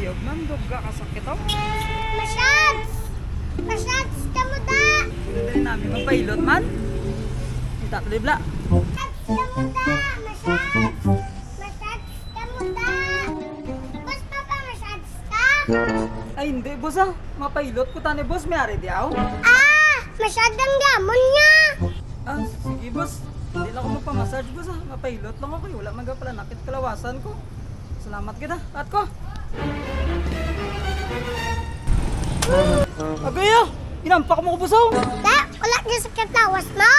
liog man, duga kasakit ako. Masyads! Masyads ka mo da! Dali namin magpailot man. Hindi tatalibla. Masyads ka mo da! Masyads! Masyads ka mo da! Boss pa pa masyads ka? Ay hindi boss ah, mapailot ko tani boss, may ari di ako. Ah! Masyadang gamon niya! Ah, sige boss. Hindi lang ako magpamassage boss ah, mapailot lang ako. Wala man pala nakit kalawasan ko. Salamat kita, at ko. Agaya! Ginampak mo ko boss oh! Da! Wala niya sakit lawas mo!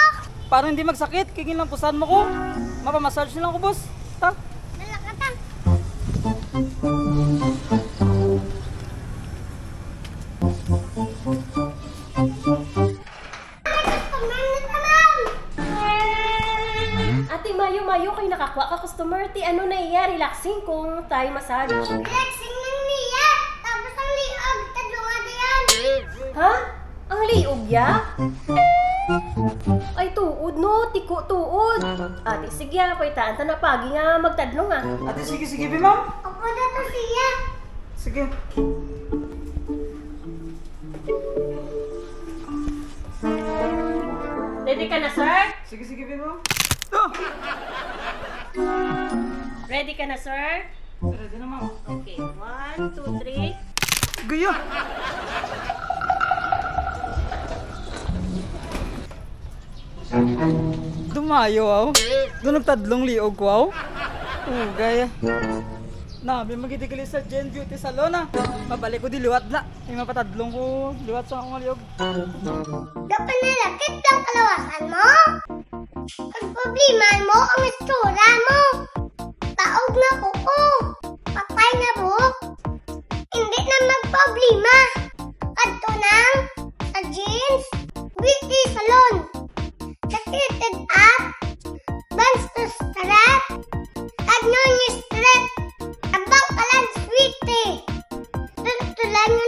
Para hindi magsakit, kikin lang pusan mo ko. Mapamassage lang ko boss. Ta? Dala ka ta! Ate Mayo, kayo nakakuha ka customer. Ti ano na iya, relaxing kung tayo massage. Relaxing lang niya! Tapos ang liog! Tadunga diyan! Ha? Ang liog ya? Ay tuod no, tiko tuod. Ate sige ah, paitaan ta na pagi nga magtadlong ah. Ate sige sige be ma'am. Opo na to siya! Sige. Ready ka na sir? Sige sige be ma'am. Oh! Ready ka na sir? Ready na ma'am. Okay, 1, 2, 3. Gaya! Dumayo aw. Doon nagtadlong liog ko aw. Gaya. Nabi magitigili sa Gen Beauty Salon ah. Mabalik ko di liwat na. Ay mapatadlong ko liwat sa akong liog. Dapat nilakit lang kalawasan mo? Ang problema mo ang itsura mo! Taog na kuko! Patay na buhok! Hindi na magproblema! Adto nang sa jeans, beauty salon, satirated up, bands to strap, agnon yung strap, abang kalan sweetie, tutulan nyo